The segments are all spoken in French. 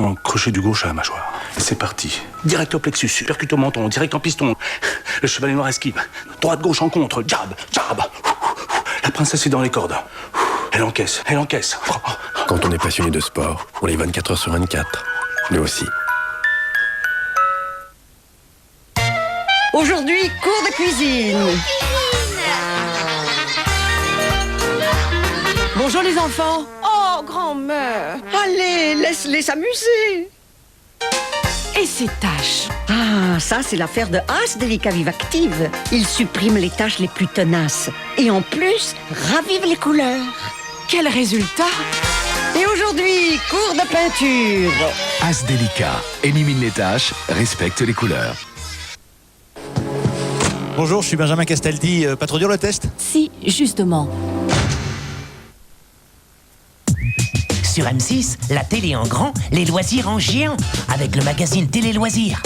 On crochet du gauche à la mâchoire. C'est parti. Direct au plexus, percute au menton, direct en piston. Le chevalier noir esquive. Droite-gauche en contre, jab, jab. La princesse est dans les cordes. Elle encaisse, elle encaisse. Quand on est passionné de sport, on est 24 heures sur 24. Nous aussi. Aujourd'hui, cours de cuisine. Bonjour les enfants. Oh, grand-mère. Allez, laisse-les s'amuser. Et ces taches? Ah, ça c'est l'affaire de As Delica Vivactive. Il supprime les taches les plus tenaces. Et en plus, ravive les couleurs. Quel résultat? Et aujourd'hui, cours de peinture. As Delica élimine les taches, respecte les couleurs. Bonjour, je suis Benjamin Castaldi. Pas trop dur le test? Si, justement. Sur M6, la télé en grand, les loisirs en géant, avec le magazine Télé Loisirs.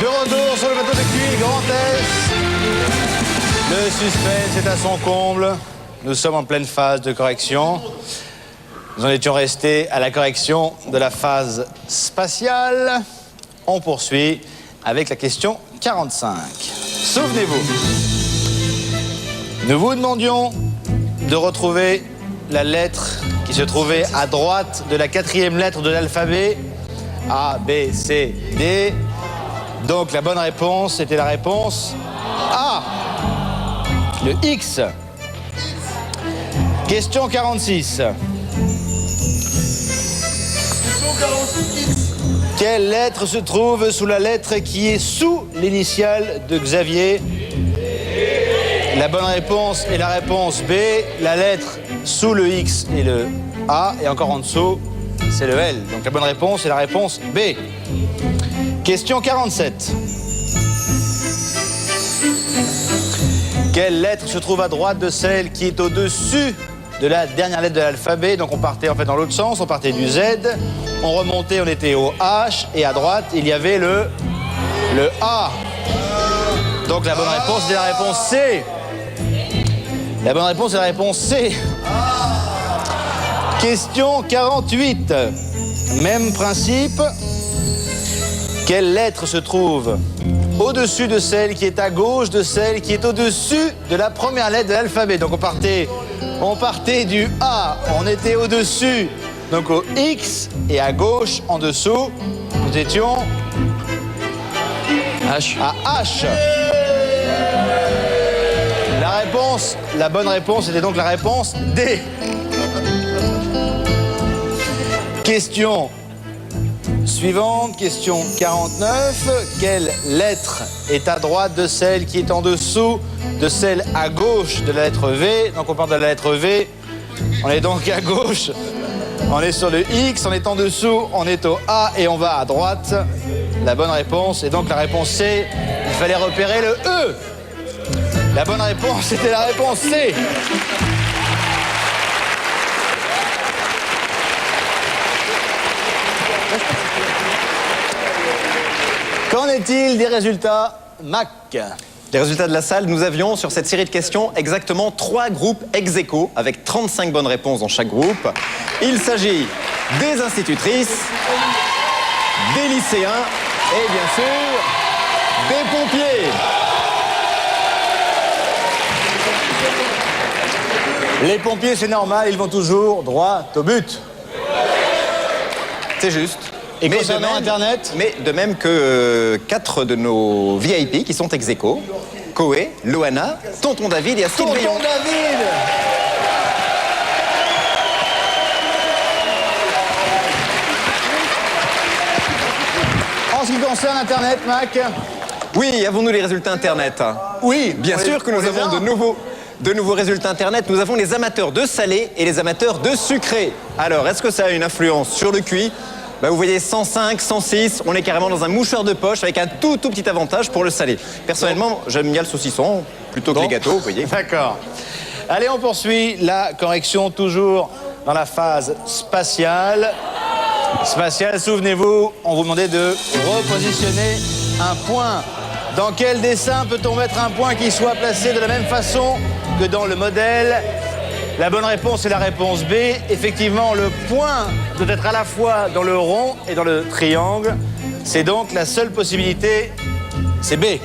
De retour sur le bateau de cuir Grand Est. Le suspense est à son comble. Nous sommes en pleine phase de correction. Nous en étions restés à la correction de la phase spatiale. On poursuit avec la question 45. Souvenez-vous, nous vous demandions de retrouver la lettre qui se trouvait à droite de la 4e lettre de l'alphabet. A, B, C, D. Donc la bonne réponse était la réponse A. Le X. Question 46. Quelle lettre se trouve sous la lettre qui est sous l'initiale de Xavier? La bonne réponse est la réponse B. La lettre sous le X est le A. Et encore en dessous, c'est le L. Donc la bonne réponse est la réponse B. Question 47. Quelle lettre se trouve à droite de celle qui est au-dessus de la dernière lettre de l'alphabet? Donc on partait en fait dans l'autre sens, on partait du Z, on remontait, on était au H, et à droite, il y avait le A. Donc la bonne réponse est la réponse C. La bonne réponse est la réponse C. Question 48. Même principe. Quelle lettre se trouve au-dessus de celle qui est à gauche de celle qui est au-dessus de la première lettre de l'alphabet? Donc on partait du A, on était au-dessus, donc au X, et à gauche, en dessous, nous étions H. à H. La bonne réponse était donc la réponse D. Question suivante, question 49. Quelle lettre est à droite de celle qui est en dessous de celle à gauche de la lettre V? Donc on part de la lettre V, on est donc à gauche, on est sur le X, on est en dessous, on est au A et on va à droite. La bonne réponse est donc la réponse C. Il fallait repérer le E. La bonne réponse était la réponse C. Qu'en est-il des résultats, Mac? Les résultats de la salle, nous avions sur cette série de questions exactement 3 groupes ex aequo avec 35 bonnes réponses dans chaque groupe. Il s'agit des institutrices, des lycéens et bien sûr des pompiers. Les pompiers, c'est normal, ils vont toujours droit au but. C'est juste. Et concernant Internet? Mais de même que 4 de nos VIP qui sont ex aequo. Koé, Loana, Tonton David et Astrid Veillon. Tonton David! En ce qui concerne Internet, Mac? Oui, avons-nous les résultats Internet? Oui. Bien sûr que nous avons de nouveaux résultats Internet. Nous avons les amateurs de salé et les amateurs de sucré. Alors, est-ce que ça a une influence sur le QI? Vous voyez 105, 106, on est carrément dans un mouchoir de poche avec un tout petit avantage pour le salé. Personnellement, j'aime bien le saucisson plutôt que les gâteaux, vous voyez. D'accord. Allez, on poursuit la correction toujours dans la phase spatiale. Spatiale, souvenez-vous, on vous demandait de repositionner un point Dans quel dessin peut-on mettre un point qui soit placé de la même façon que dans le modèle? La bonne réponse est la réponse B. Effectivement, le point doit être à la fois dans le rond et dans le triangle. C'est donc la seule possibilité, c'est B.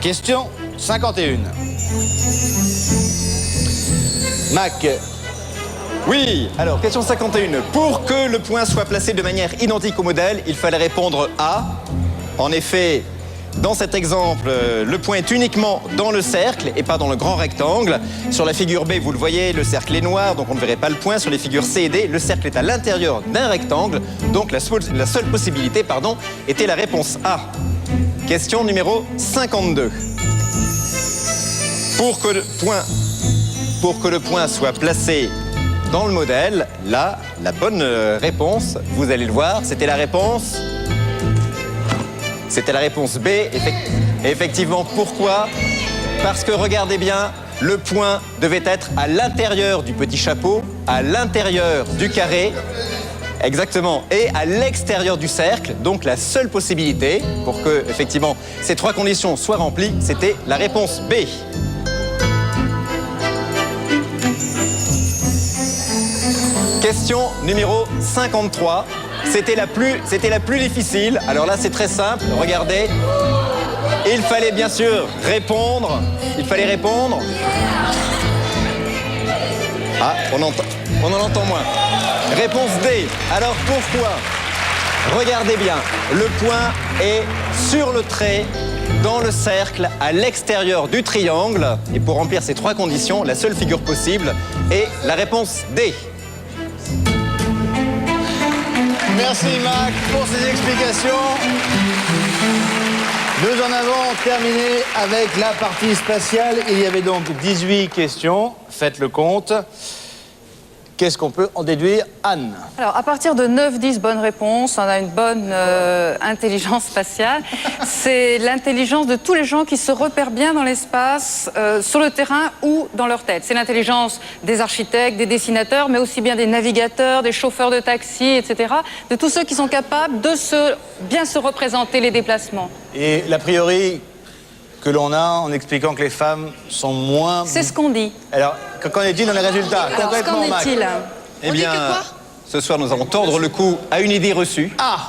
Question 51. Mac. Oui, alors question 51. Pour que le point soit placé de manière identique au modèle, il fallait répondre A. En effet, dans cet exemple, le point est uniquement dans le cercle et pas dans le grand rectangle. Sur la figure B, vous le voyez, le cercle est noir, donc on ne verrait pas le point. Sur les figures C et D, le cercle est à l'intérieur d'un rectangle, donc la seule possibilité, était la réponse A. Question numéro 52. Pour que le point soit placé dans le modèle, là, la bonne réponse, vous allez le voir, c'était la réponse B. Effectivement, pourquoi? Parce que, regardez bien, le point devait être à l'intérieur du petit chapeau, à l'intérieur du carré, exactement, et à l'extérieur du cercle. Donc, la seule possibilité pour que, effectivement, ces trois conditions soient remplies, c'était la réponse B. Question numéro 53. C'était la plus difficile. Alors là, c'est très simple. Regardez. Il fallait bien sûr répondre. Ah, on en entend moins. Réponse D. Alors pourquoi? Regardez bien. Le point est sur le trait, dans le cercle, à l'extérieur du triangle. Et pour remplir ces trois conditions, la seule figure possible est la réponse D. Merci Mac pour ces explications. Nous en avons terminé avec la partie spatiale. Il y avait donc 18 questions. Faites le compte. Qu'est-ce qu'on peut en déduire, Anne? Alors, à partir de 9-10 bonnes réponses, on a une bonne intelligence spatiale. C'est l'intelligence de tous les gens qui se repèrent bien dans l'espace, sur le terrain ou dans leur tête. C'est l'intelligence des architectes, des dessinateurs, mais aussi bien des navigateurs, des chauffeurs de taxi, etc. De tous ceux qui sont capables de bien se représenter les déplacements. Et l'a priori que l'on a en expliquant que les femmes sont moins... C'est ce qu'on dit. Alors, qu'en est-il dans les résultats? Alors, Complètement, qu'en est-il? Eh bien, ce soir, nous allons tordre le cou à une idée reçue. Ah!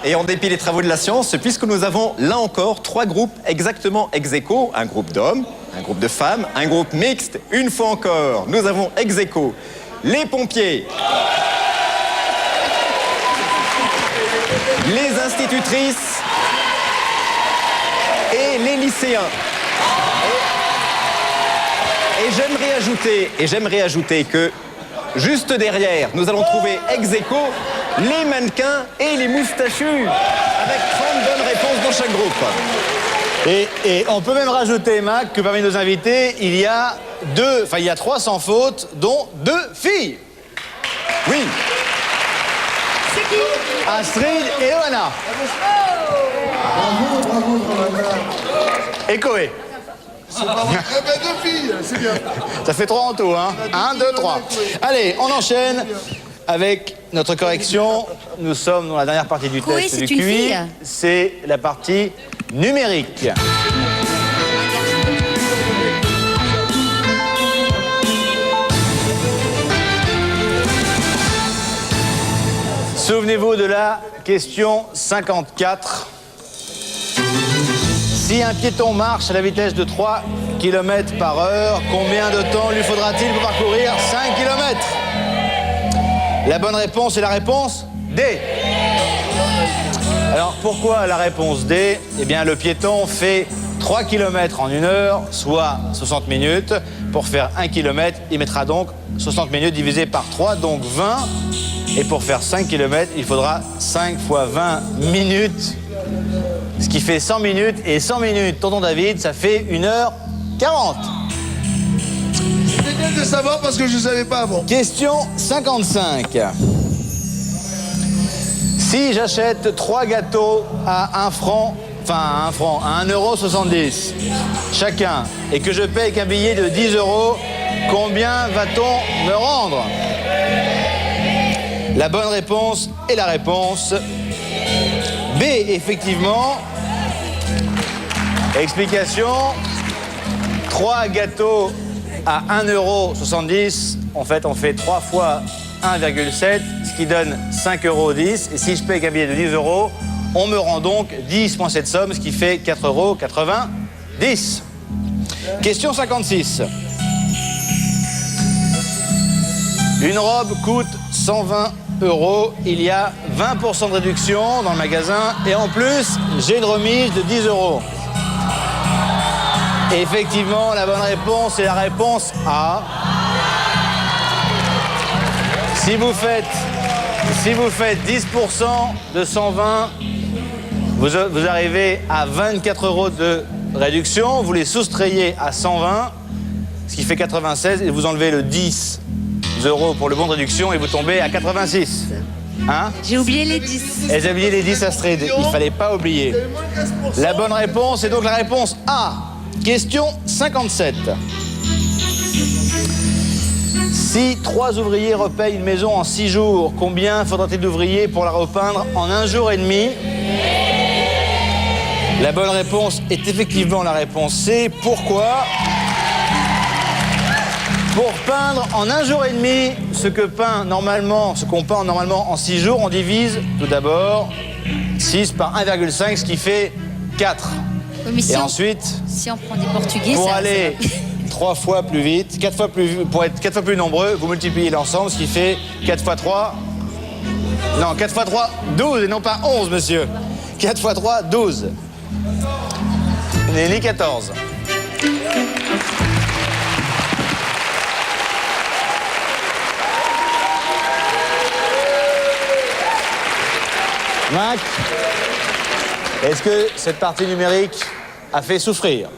Et en dépit des travaux de la science, puisque nous avons, là encore, trois groupes exactement ex aequo, un groupe d'hommes, un groupe de femmes, un groupe mixte. Une fois encore, nous avons ex aequo les pompiers, les institutrices et les lycéens. Et j'aimerais ajouter que, juste derrière, nous allons trouver ex aequo les mannequins et les moustachus, avec 30 bonnes réponses dans chaque groupe. Et on peut même rajouter, Mac, que parmi nos invités, il y a 3 sans faute, dont 2 filles. Oui. C'est qui? Astrid et Oana. Et Koé. C'est pas vrai. Eh ben, 2 filles, c'est bien. Ça fait 3 en tout, hein. 1, 2, 3. Allez, on enchaîne avec notre correction. Nous sommes dans la dernière partie du Koé, test c'est du une QI. fille. C'est la partie numérique. Souvenez-vous de la question 54. Si un piéton marche à la vitesse de 3 km/h, combien de temps lui faudra-t-il pour parcourir 5 km? La bonne réponse est la réponse D. Alors pourquoi la réponse D? Eh bien le piéton fait 3 km en 1 heure, soit 60 minutes. Pour faire 1 km, il mettra donc 60 minutes divisé par 3, donc 20. Et pour faire 5 km, il faudra 5 fois 20 minutes. Ce qui fait 100 minutes. Et 100 minutes, tonton David, ça fait 1h40. C'est bien de savoir parce que je ne savais pas avant. Question 55. Si j'achète 3 gâteaux à 1 franc, à 1,70 € chacun, et que je paye avec un billet de 10 €, combien va-t-on me rendre? La bonne réponse est la réponse B, effectivement. Explication. 3 gâteaux à 1,70 €. En fait, on fait 3 fois 1,7, ce qui donne 5,10 €. Et si je paye avec un billet de 10 €, on me rend donc 10 moins cette somme, ce qui fait 4,90 €. Question 56. Une robe coûte 120 €. Il y a 20% de réduction dans le magasin. Et en plus, j'ai une remise de 10 €. Et effectivement, la bonne réponse est la réponse A. Si vous faites 10% de 120, vous arrivez à 24 € de réduction. Vous les soustrayez à 120, ce qui fait 96, et vous enlevez le 10 € pour le bon de réduction et vous tombez à 86. Hein? J'ai oublié les 10. Et j'ai oublié les 10 Astrid. Il ne fallait pas oublier. La bonne réponse est donc la réponse A. Question 57. Si 3 ouvriers repeignent une maison en 6 jours, combien faudra-t-il d'ouvriers pour la repeindre en 1 jour et demi? La bonne réponse est effectivement la réponse C. Pourquoi? Pour peindre en 1 jour et demi, ce qu'on peint normalement en 6 jours, on divise tout d'abord 6 par 1,5, ce qui fait 4. Oui, et ensuite, si on prend des Portugais, pour aller 3 fois plus vite, pour être 4 fois plus nombreux, vous multipliez l'ensemble, ce qui fait 4 fois 3. Non, 4 fois 3, 12 et non pas 11, monsieur. 4 fois 3, 12. Ni 14. Mac, est-ce que cette partie numérique a fait souffrir?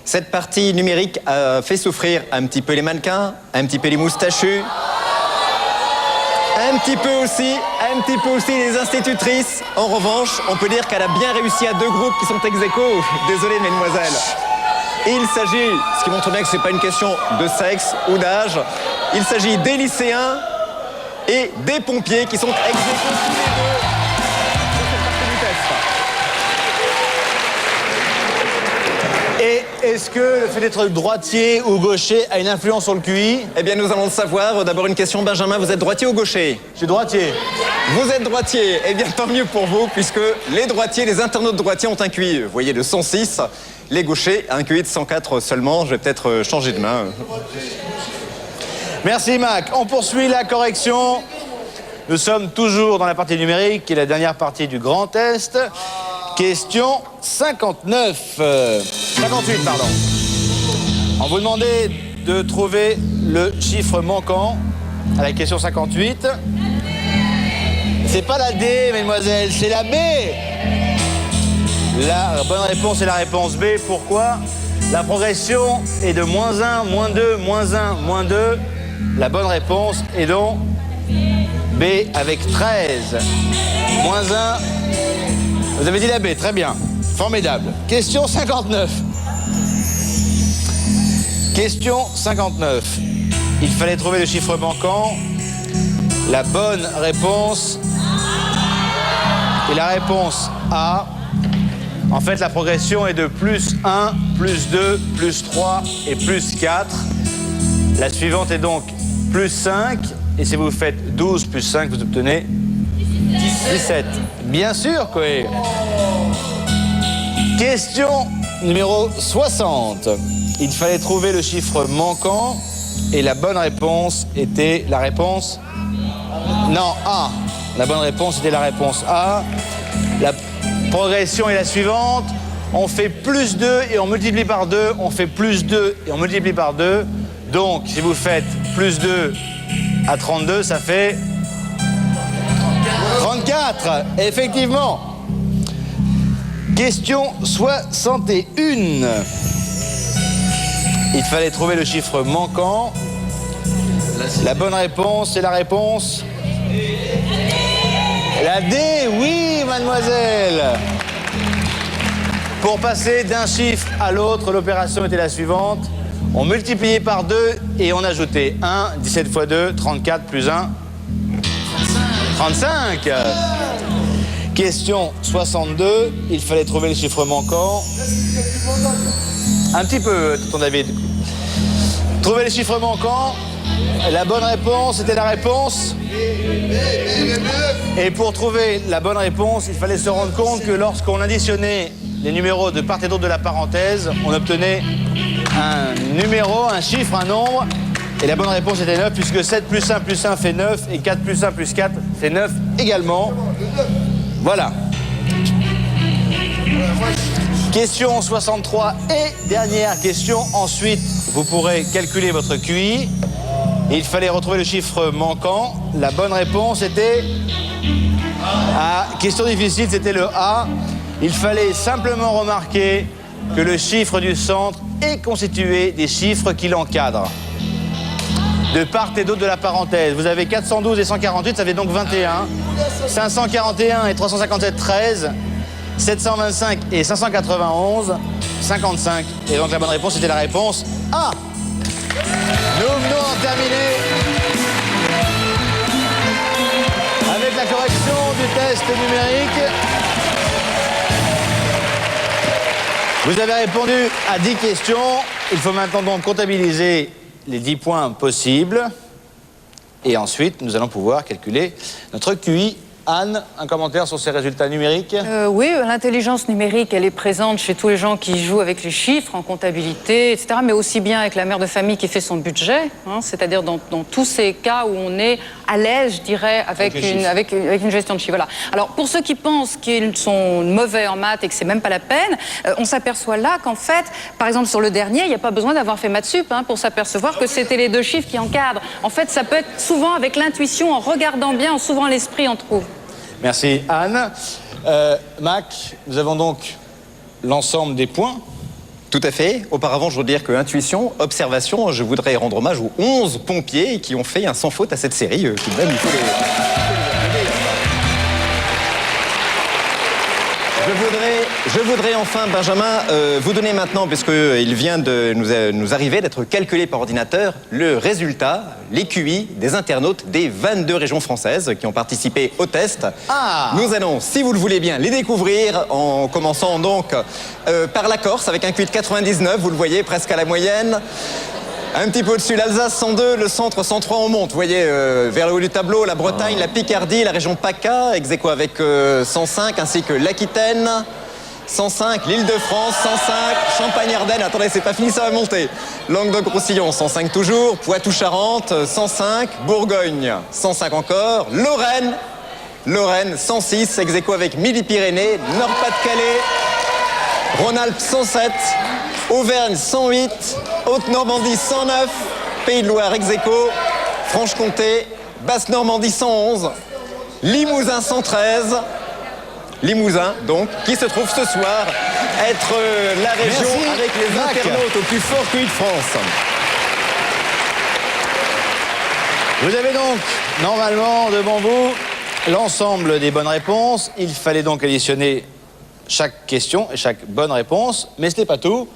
Cette partie numérique a fait souffrir un petit peu les mannequins, un petit peu les moustachus, un petit peu aussi les institutrices. En revanche, on peut dire qu'elle a bien réussi à 2 groupes qui sont ex aequo. Désolé, mesdemoiselles. Il s'agit, ce qui montre bien que ce n'est pas une question de sexe ou d'âge, il s'agit des lycéens et des pompiers qui sont ex aequo tous les deux. Et est-ce que le fait d'être droitier ou gaucher a une influence sur le QI? Eh bien, nous allons le savoir. D'abord, une question. Benjamin, vous êtes droitier ou gaucher? Je suis droitier. Vous êtes droitier. Eh bien, tant mieux pour vous, puisque les droitiers, les internautes droitiers ont un QI, vous voyez, de 106. Les gauchers, un QI de 104 seulement. Je vais peut-être changer de main. Merci, Mac. On poursuit la correction. Nous sommes toujours dans la partie numérique, qui est la dernière partie du grand test. Question 58, pardon. On vous demandait de trouver le chiffre manquant à la question 58. C'est pas la D, mesdemoiselles, c'est la B. La bonne réponse est la réponse B. Pourquoi? La progression est de -1, -2, -1, -2. La bonne réponse est donc B avec 13. -1. Vous avez dit la B, très bien. Formidable. Question 59. Question 59. Il fallait trouver le chiffre manquant. La bonne réponse est la réponse A. En fait, la progression est de +1, +2, +3 et +4. La suivante est donc +5. Et si vous faites 12 + 5, vous obtenez 17. Bien sûr, Koé. Question numéro 60. Il fallait trouver le chiffre manquant et la bonne réponse était la réponse... Non, A. La bonne réponse était la réponse A. La progression est la suivante. On fait +2 et on multiplie par 2. On fait +2 et on multiplie par 2. Donc, si vous faites +2 à 32, ça fait... 34, effectivement. Question 61. Il fallait trouver le chiffre manquant. La bonne réponse est la réponse... La D, oui, mademoiselle. Pour passer d'un chiffre à l'autre, l'opération était la suivante. On multipliait par 2 et on ajoutait 1, 17 fois 2, 34 plus 1... 35. Question 62. Il fallait trouver le chiffre manquant. Un petit peu, tonton David. Trouvez les chiffres manquants. La bonne réponse était la réponse. Et pour trouver la bonne réponse, il fallait se rendre compte que lorsqu'on additionnait les numéros de part et d'autre de la parenthèse, on obtenait un numéro, un chiffre, un nombre. Et la bonne réponse était 9, puisque 7 plus 1 plus 1 fait 9, et 4 plus 1 plus 4 fait 9 également. Voilà. Question 63 et dernière question. Ensuite, vous pourrez calculer votre QI. Il fallait retrouver le chiffre manquant. La bonne réponse était... Ah, question difficile, c'était le A. Il fallait simplement remarquer que le chiffre du centre est constitué des chiffres qui l'encadrent. De part et d'autre de la parenthèse. Vous avez 412 et 148, ça fait donc 21. 541 et 357, 13. 725 et 591, 55. Et donc la bonne réponse était la réponse A. Nous venons en terminer avec la correction du test numérique. Vous avez répondu à 10 questions. Il faut maintenant donc comptabiliser les 10 points possibles. Et ensuite, nous allons pouvoir calculer notre QI. Anne, un commentaire sur ces résultats numériques? Oui, l'intelligence numérique, elle est présente chez tous les gens qui jouent avec les chiffres, en comptabilité, etc., mais aussi bien avec la mère de famille qui fait son budget, hein, c'est-à-dire dans tous ces cas où on est à l'aise, je dirais, avec une gestion de chiffres. Voilà. Alors, pour ceux qui pensent qu'ils sont mauvais en maths et que c'est même pas la peine, on s'aperçoit là qu'en fait, par exemple, sur le dernier, il n'y a pas besoin d'avoir fait maths sup pour s'apercevoir que c'était les deux chiffres qui encadrent. En fait, ça peut être souvent avec l'intuition, en regardant bien, en s'ouvrant l'esprit, on trouve. Merci Anne. Mac, nous avons donc l'ensemble des points. Tout à fait. Auparavant, je veux dire que intuition, observation, je voudrais rendre hommage aux 11 pompiers qui ont fait un sans faute à cette série. Tout de même, il faut les... Je voudrais enfin, Benjamin, vous donner maintenant, puisqu'il vient de nous arriver d'être calculé par ordinateur, le résultat, les QI des internautes des 22 régions françaises qui ont participé au test. Ah. Nous allons, si vous le voulez bien, les découvrir en commençant donc par la Corse avec un QI de 99, vous le voyez, presque à la moyenne. Un petit peu au-dessus, l'Alsace 102, le centre 103, on monte. Vous voyez, vers le haut du tableau, la Bretagne, la Picardie, la région PACA, ex aequo avec 105, ainsi que l'Aquitaine. 105, l'Île-de-France, 105, Champagne-Ardenne, attendez, c'est pas fini, ça va monter. Languedoc-Roussillon, 105 toujours, Poitou-Charentes, 105, Bourgogne, 105 encore, Lorraine, 106, ex aequo avec Midi-Pyrénées, Nord-Pas-de-Calais, Rhône-Alpes, 107, Auvergne, 108, Haute-Normandie, 109, Pays de Loire, ex aequo, Franche-Comté, Basse-Normandie, 111, Limousin, 113, Limousin, donc, qui se trouve ce soir être la région avec les internautes au plus fort QI de France. Vous avez donc, normalement, devant vous, l'ensemble des bonnes réponses. Il fallait donc additionner chaque question et chaque bonne réponse, mais ce n'est pas tout,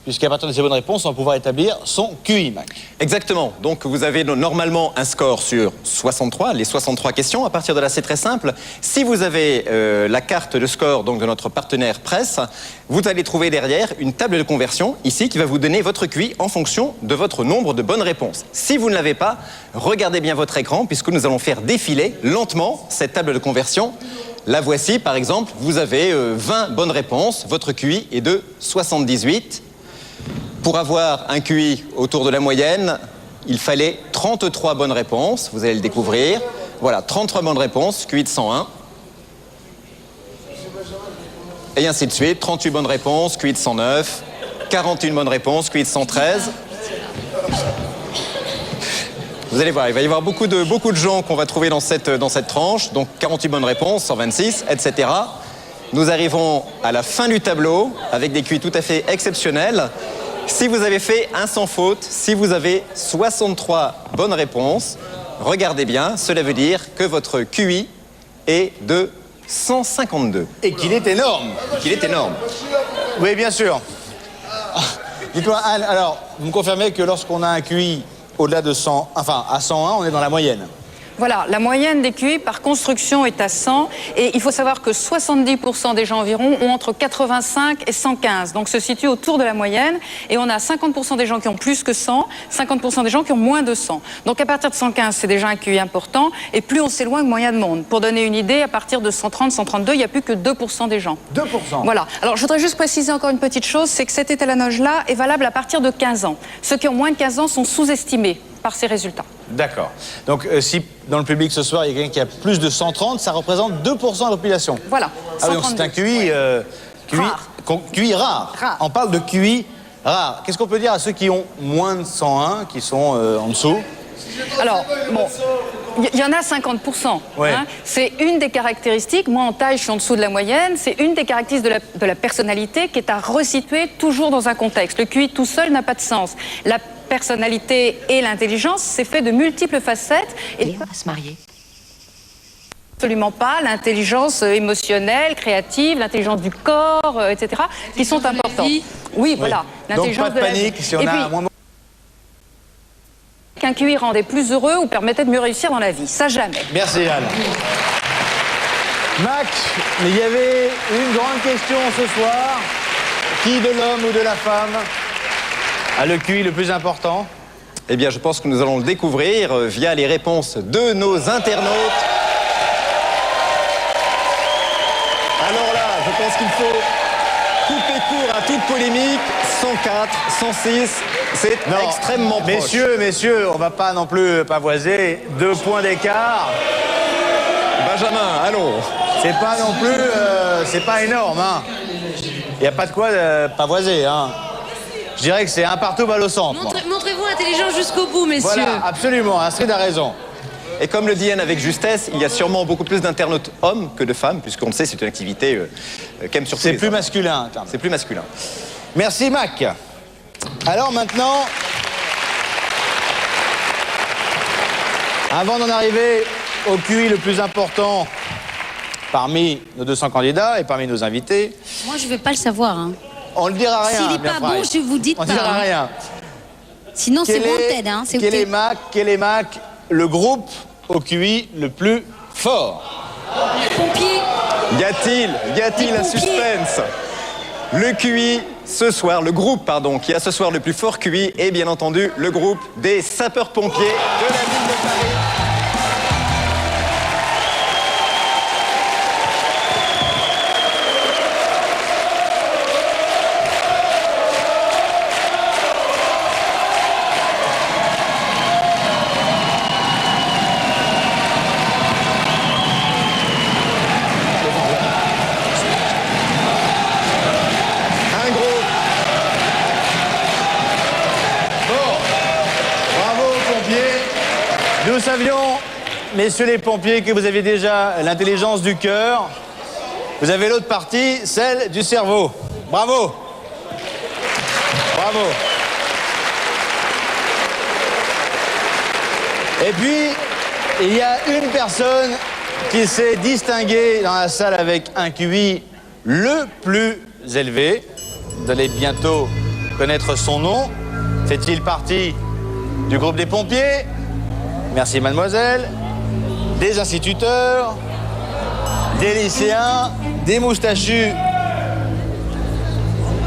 puisqu'à partir de ces bonnes réponses, on va pouvoir établir son QI, Mac. Exactement. Donc, vous avez normalement un score sur 63, les 63 questions. À partir de là, c'est très simple. Si vous avez la carte de score donc, de notre partenaire presse, vous allez trouver derrière une table de conversion, ici, qui va vous donner votre QI en fonction de votre nombre de bonnes réponses. Si vous ne l'avez pas, regardez bien votre écran, puisque nous allons faire défiler lentement cette table de conversion. La voici, par exemple, vous avez 20 bonnes réponses. Votre QI est de 78. Pour avoir un QI autour de la moyenne, il fallait 33 bonnes réponses, vous allez le découvrir. Voilà, 33 bonnes réponses, QI de 101. Et ainsi de suite, 38 bonnes réponses, QI de 109. 41 bonnes réponses, QI de 113. Vous allez voir, il va y avoir beaucoup de gens qu'on va trouver dans cette tranche. Donc 48 bonnes réponses, 126, etc. Nous arrivons à la fin du tableau avec des QI tout à fait exceptionnels. Si vous avez fait un sans faute, si vous avez 63 bonnes réponses, regardez bien, cela veut dire que votre QI est de 152. Et qu'il est énorme. Qu'il est énorme. Oui, bien sûr. Dites-moi, Anne, alors, vous me confirmez que lorsqu'on a un QI au-delà de 100, enfin, à 101, on est dans la moyenne? Voilà, la moyenne des QI par construction est à 100 et il faut savoir que 70% des gens environ ont entre 85 et 115, donc se situe autour de la moyenne et on a 50% des gens qui ont plus que 100, 50% des gens qui ont moins de 100. Donc à partir de 115, c'est déjà un QI important et plus on s'éloigne, moins il y a de monde. Pour donner une idée, à partir de 130, 132, il n'y a plus que 2% des gens. 2%. Voilà. Alors je voudrais juste préciser encore une petite chose, c'est que cet étalonnage-là est valable à partir de 15 ans. Ceux qui ont moins de 15 ans sont sous-estimés par ces résultats. D'accord. Donc si dans le public ce soir, il y a quelqu'un qui a plus de 130, ça représente 2% de la population. Voilà. Ah oui, donc c'est un QI, QI rare. On parle de QI rare. Qu'est-ce qu'on peut dire à ceux qui ont moins de 101, qui sont en dessous? Alors, bon, il y en a 50%. Ouais. Hein. C'est une des caractéristiques, moi en taille je suis en dessous de la moyenne, c'est une des caractéristiques de la personnalité qui est à resituer toujours dans un contexte. Le QI tout seul n'a pas de sens. La personnalité et l'intelligence, c'est fait de multiples facettes. Et On va se marier. absolument pas l'intelligence émotionnelle, créative, l'intelligence du corps, etc., qui sont importantes. Oui, voilà. Donc L'intelligence pas de panique si on Et a puis, moins... qu'un QI rendait plus heureux ou permettait de mieux réussir dans la vie. Ça, jamais. Merci Anne. Mac, mais il y avait une grande question ce soir. Qui de l'homme ou de la femme a le QI le plus important? Eh bien, je pense que nous allons le découvrir via les réponses de nos internautes. Alors là, je pense qu'il faut couper court à toute polémique. 104, 106, c'est extrêmement proche. Messieurs, on va pas non plus pavoiser. 2 points d'écart. Benjamin, allons. C'est pas non plus... c'est pas énorme, hein. Il n'y a pas de quoi pavoiser, hein. Je dirais que c'est un partout balle au centre. Montrez-vous intelligent jusqu'au bout, messieurs. Voilà, absolument, Astrid a raison. Et comme le dit Anne avec justesse, il y a sûrement beaucoup plus d'internautes hommes que de femmes, puisqu'on le sait, c'est une activité qu'aiment surtout C'est les plus hommes. masculin. C'est plus masculin. Merci Mac. Alors maintenant, avant d'en arriver au QI le plus important parmi nos 200 candidats et parmi nos invités, Moi, je ne veux pas le savoir. Hein. on ne le dira rien. S'il n'est bien pas Fry. bon, je vous dis On pas. ne dira hein. rien. Sinon, c'est wanted. Hein. C'est Quel est Mac, le groupe au QI le plus fort? pompiers. Y a-t-il un pompiers. suspense? Le QI ce soir, le groupe pardon, qui a ce soir le plus fort QI est bien entendu le groupe des sapeurs-pompiers de la ville de Paris. Un groupe. Bravo aux pompiers. Nous savions, messieurs les pompiers, que vous aviez déjà l'intelligence du cœur. Vous avez l'autre partie, celle du cerveau. Bravo. Bravo. Et puis, il y a une personne qui s'est distinguée dans la salle avec un QI le plus élevé. Vous allez bientôt connaître son nom. Fait-il partie du groupe des pompiers? Merci mademoiselle. Des instituteurs, des lycéens, des moustachus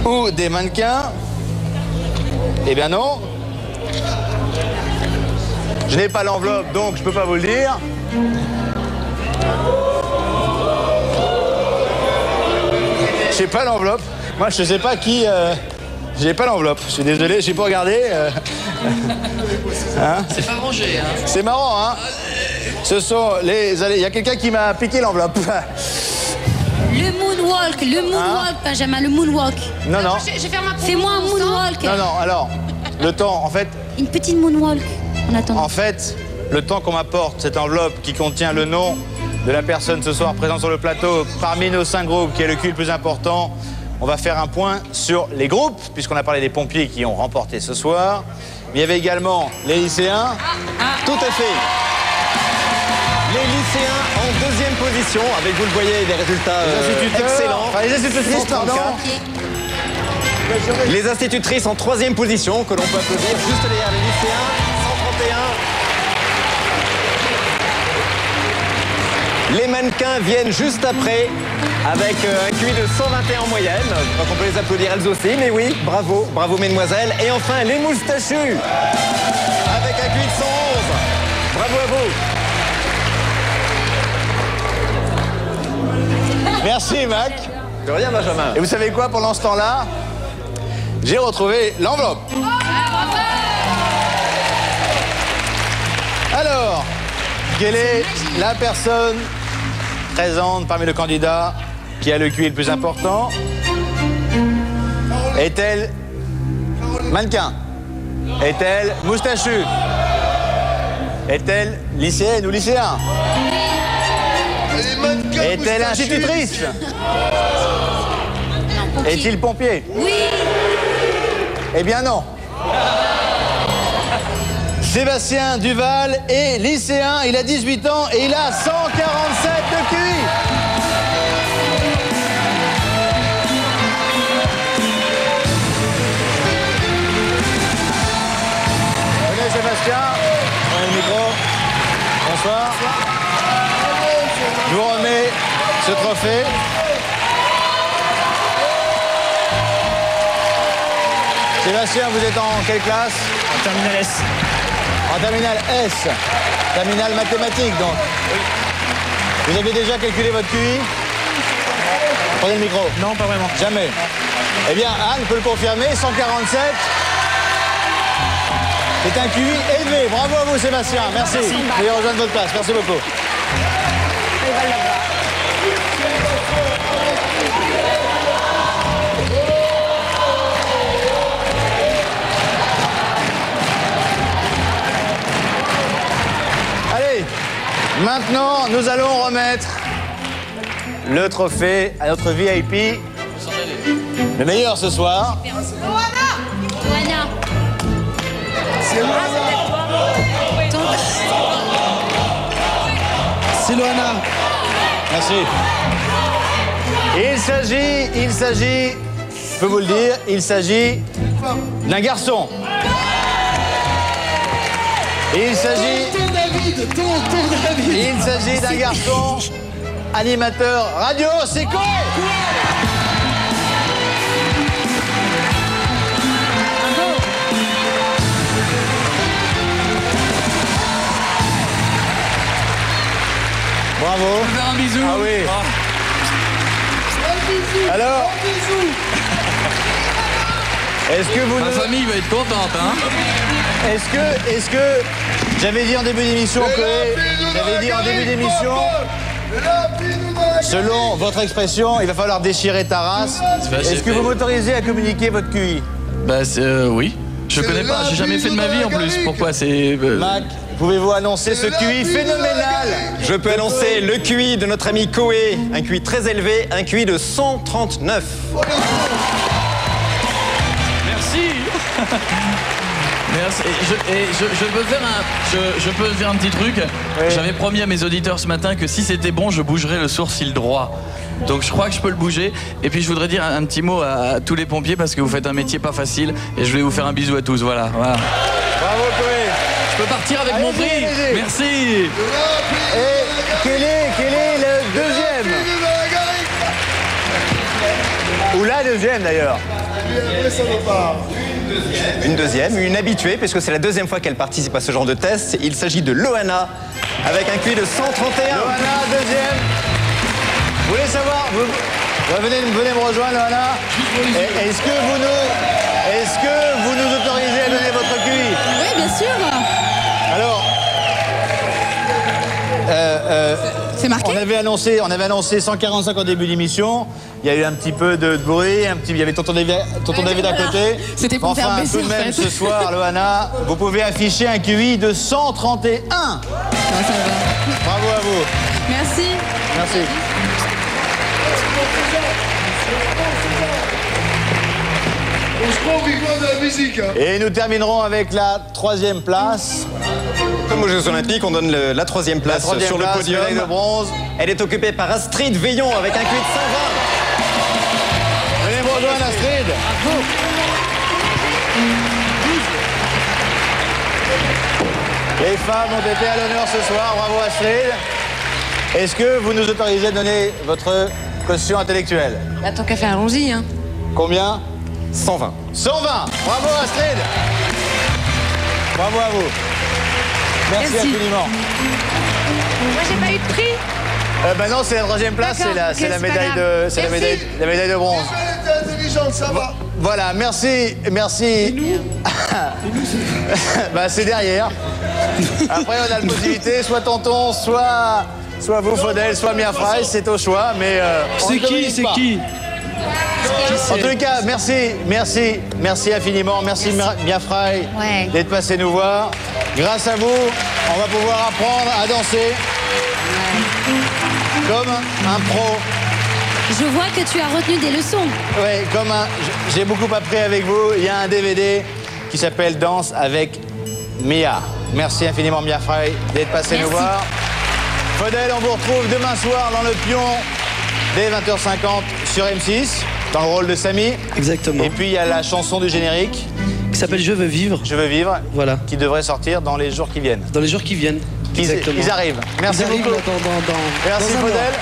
ou des mannequins? Eh bien non. Je n'ai pas l'enveloppe, donc je peux pas vous le dire. J'ai pas l'enveloppe. Moi, je sais pas qui... J'ai pas l'enveloppe. Je suis désolé, j'ai pas regardé. Hein? C'est pas rangé, hein. C'est marrant, hein. Ce sont les... Il y a quelqu'un qui m'a piqué l'enveloppe. Le moonwalk, Benjamin, le moonwalk. Non, non. Je vais faire ma Fais-moi un moonwalk. Non, non, alors, le temps, en fait... Une petite moonwalk, en attendant. En fait, le temps qu'on m'apporte cette enveloppe qui contient le nom de la personne ce soir présente sur le plateau parmi nos 5 groupes, qui est le QI le plus important, on va faire un point sur les groupes, puisqu'on a parlé des pompiers qui ont remporté ce soir. Mais il y avait également les lycéens. Tout à fait. Les lycéens en deuxième position, avec, vous le voyez, des résultats excellents. Enfin, les institutrices, pardon. 134. Les institutrices en troisième position, que l'on peut applaudir juste derrière les lycéens, 131. Les mannequins viennent juste après avec un QI de 121 en moyenne. Donc on peut les applaudir elles aussi, mais oui, bravo, bravo mesdemoiselles. Et enfin les moustachus avec un QI de 111. Bravo à vous. Merci Mac. De rien Benjamin. Et vous savez quoi, pendant ce temps-là, j'ai retrouvé l'enveloppe. Alors, quelle est la personne présente parmi les candidats qui a le QI le plus important? Est-elle mannequin? Est-elle moustachue? Est-elle lycéenne ou lycéen? Est-elle institutrice? Est-il pompier? Oui. Eh bien non. Sébastien Duval est lycéen, il a 18 ans et il a 147 de QI. Venez Sébastien, prenez le micro. Bonsoir. Je vous remets ce trophée. Sébastien, vous êtes en quelle classe? En terminale S. En terminale S. Terminale mathématique, donc. Vous avez déjà calculé votre QI? Prenez le micro. Non, pas vraiment. Jamais. Eh bien, Anne peut le confirmer, 147. C'est un QI élevé. Bravo à vous, Sébastien. Merci. Veuillez rejoindre votre place. Merci beaucoup. Allez, maintenant, nous allons remettre le trophée à notre VIP. Le meilleur ce soir. Loana. C'est Loana. Merci. Il s'agit, je peux vous le dire, il s'agit d'un garçon. Il s'agit d'un garçon animateur radio, c'est quoi? Bravo. On peut faire un bisou. Ah oui. Alors, est-ce que vous... Ma famille va être contente, hein. Est-ce que j'avais dit en début d'émission selon votre expression, il va falloir déchirer ta race. Est-ce que vous m'autorisez à communiquer votre QI? Bah oui. Je connais pas, j'ai jamais fait de ma vie en plus. Pourquoi c'est... Mac, pouvez-vous annoncer ce QI phénoménal? Je peux annoncer le QI de notre ami Koé, un QI très élevé, un QI de 139. Merci. Merci. Je peux faire un petit truc. Oui. J'avais promis à mes auditeurs ce matin que si c'était bon, je bougerais le sourcil droit. Donc je crois que je peux le bouger. Et puis je voudrais dire un petit mot à tous les pompiers parce que vous faites un métier pas facile. Et je voulais vous faire un bisou à tous. Voilà. Bravo Koé. Je peux partir avec mon prix. allez-y. Merci. Et quel est le deuxième? Ou la deuxième d'ailleurs? Une deuxième, une habituée, puisque c'est la deuxième fois qu'elle participe à ce genre de test. Il s'agit de Loana, avec un QI de 131. Loana, deuxième. Vous voulez savoir, venez me rejoindre, Loana. Est-ce que vous nous autorisez à donner votre QI? Oui, bien sûr. Alors, C'est marqué? on avait annoncé 145 en début d'émission. Il y a eu un petit peu de bruit, il y avait tonton David à côté. C'était pour Enfin, faire baisser, tout de même, en fait. ce soir, Loana, vous pouvez afficher un QI de 131. Bravo à vous. Merci. Merci. On se prend vivement de la musique. Hein. Et nous terminerons avec la troisième place. Comme aux Jeux Olympiques, on donne la troisième place sur le podium. Médaille de bronze. Elle est occupée par Astrid Veillon avec un QI de 120. Venez me rejoindre, Astrid. Les femmes ont été à l'honneur ce soir. Bravo, Astrid. Est-ce que vous nous autorisez à donner votre caution intellectuelle? Bah, tant qu'à faire, allons-y. Hein. Combien? 120. 120. Bravo Astrid. Bravo à vous. Merci infiniment. Moi, j'ai pas eu de prix. Bah non, c'est la troisième place, c'est la c'est médaille pas de, grave. c'est la médaille de bronze. Elle était intelligente, ça va. Voilà, merci. Bah c'est derrière. Après on a la possibilité, soit Tonton, soit vous Faudel, soit Mia Fry, c'est au choix, mais C'est qui? En tous les cas, merci infiniment, merci Mia Fry d'être passé nous voir. Grâce à vous, on va pouvoir apprendre à danser comme un pro. Je vois que tu as retenu des leçons. Oui, j'ai beaucoup appris avec vous. Il y a un DVD qui s'appelle Danse avec Mia. Merci infiniment Mia Fry d'être passé nous voir. Faudel, on vous retrouve demain soir dans le Pion dès 20h50 sur M6, dans le rôle de Samy. Exactement. Et puis il y a la chanson du générique qui s'appelle Je veux vivre. Je veux vivre. Voilà. Qui devrait sortir dans les jours qui viennent. Dans les jours qui viennent. Exactement. Ils arrivent. Merci beaucoup. Merci Faudel.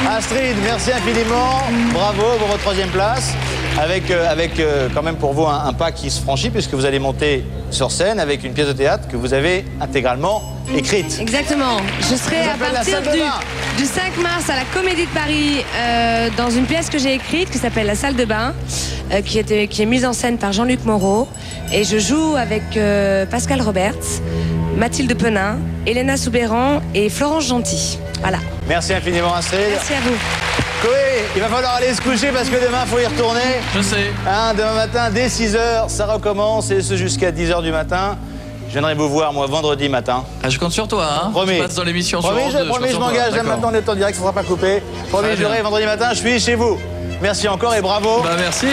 Astrid, merci infiniment. Bravo pour votre troisième place. Avec quand même pour vous un pas qui se franchit puisque vous allez monter sur scène avec une pièce de théâtre que vous avez intégralement écrite. Exactement. Je serai à partir du 5 mars à la Comédie de Paris dans une pièce que j'ai écrite qui s'appelle La Salle de Bain, qui est mise en scène par Jean-Luc Moreau. Et je joue avec Pascal Roberts, Mathilde Penin, Elena Soubéran et Florence Gentil. Voilà. Merci infiniment Astrid. Merci à vous. Chloé, il va falloir aller se coucher parce que demain, il faut y retourner. Je sais. Demain matin, dès 6h, ça recommence et ce jusqu'à 10h du matin. Je viendrai vous voir, moi, vendredi matin. Ah, je compte sur toi, hein. Promis. Je passe dans l'émission sur Promis, France 2, je m'engage. Là, maintenant, on est en direct, ça ne sera pas coupé. Promis, je verrai vendredi matin, je suis chez vous. Merci encore et bravo. Bah, merci.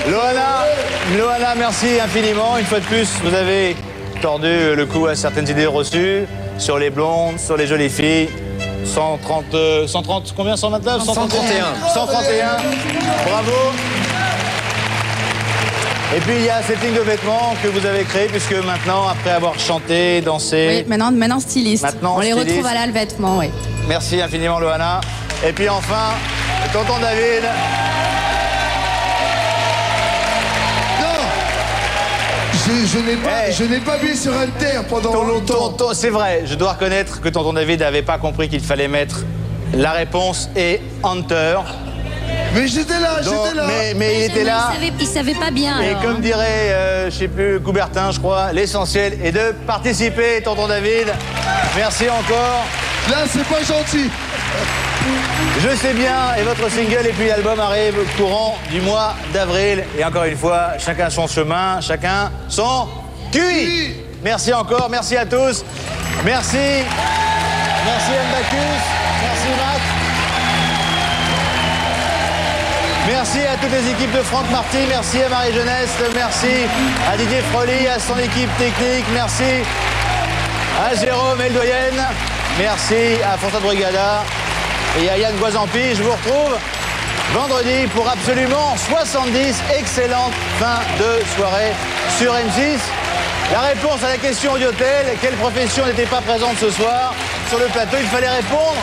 Loana, merci infiniment. Une fois de plus, vous avez tordu le cou à certaines idées reçues sur les blondes, sur les jolies filles. 130, combien? 129? 131. 131. Bravo. Et puis il y a cette ligne de vêtements que vous avez créée puisque maintenant, après avoir chanté, dansé... Oui, maintenant styliste. Maintenant, on les styliste. retrouve à là, le vêtement, oui. Merci infiniment, Loana. Et puis enfin, tonton David... Je n'ai pas vu sur Inter pendant longtemps. C'est vrai, je dois reconnaître que tonton David n'avait pas compris qu'il fallait mettre la réponse et Hunter. Mais j'étais là. Mais il était là. Il savait pas bien. Et alors, comme dirait, je sais plus, Coubertin, je crois, l'essentiel est de participer, tonton David. Merci encore. Là, c'est pas gentil. Je sais bien, et votre single et puis l'album arrive courant du mois d'avril. Et encore une fois, chacun son chemin, chacun son QI. Merci encore, merci à tous. Merci. Merci M. Bacchus. Merci Matt. Merci à toutes les équipes de Franck Marty. Merci à Marie Jeunesse. Merci à Didier Froli, à son équipe technique. Merci à Jérôme Eldoyen. Merci à François Brigada. Et à Yann Goisampi, je vous retrouve vendredi pour absolument 70 excellentes fins de soirée sur M6. La réponse à la question Audiotel, quelle profession n'était pas présente ce soir sur le plateau? Il fallait répondre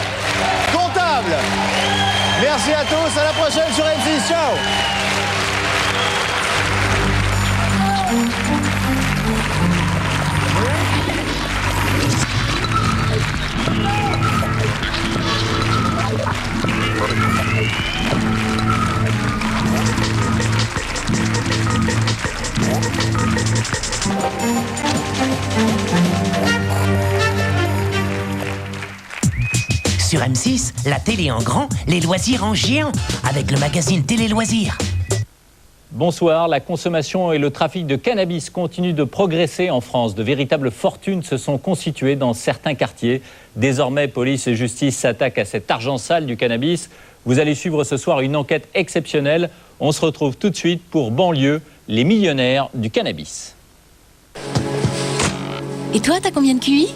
comptable. Merci à tous, à la prochaine sur M6, ciao. Sur M6, la télé en grand, les loisirs en géant, avec le magazine Télé Loisirs. Bonsoir, la consommation et le trafic de cannabis continuent de progresser en France. De véritables fortunes se sont constituées dans certains quartiers. Désormais, police et justice s'attaquent à cet argent sale du cannabis. Vous allez suivre ce soir une enquête exceptionnelle. On se retrouve tout de suite pour Banlieue, les millionnaires du cannabis. Et toi, t'as combien de QI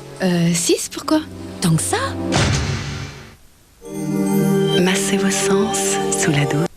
6, pourquoi? Tant que ça? Massez vos sens sous la douce.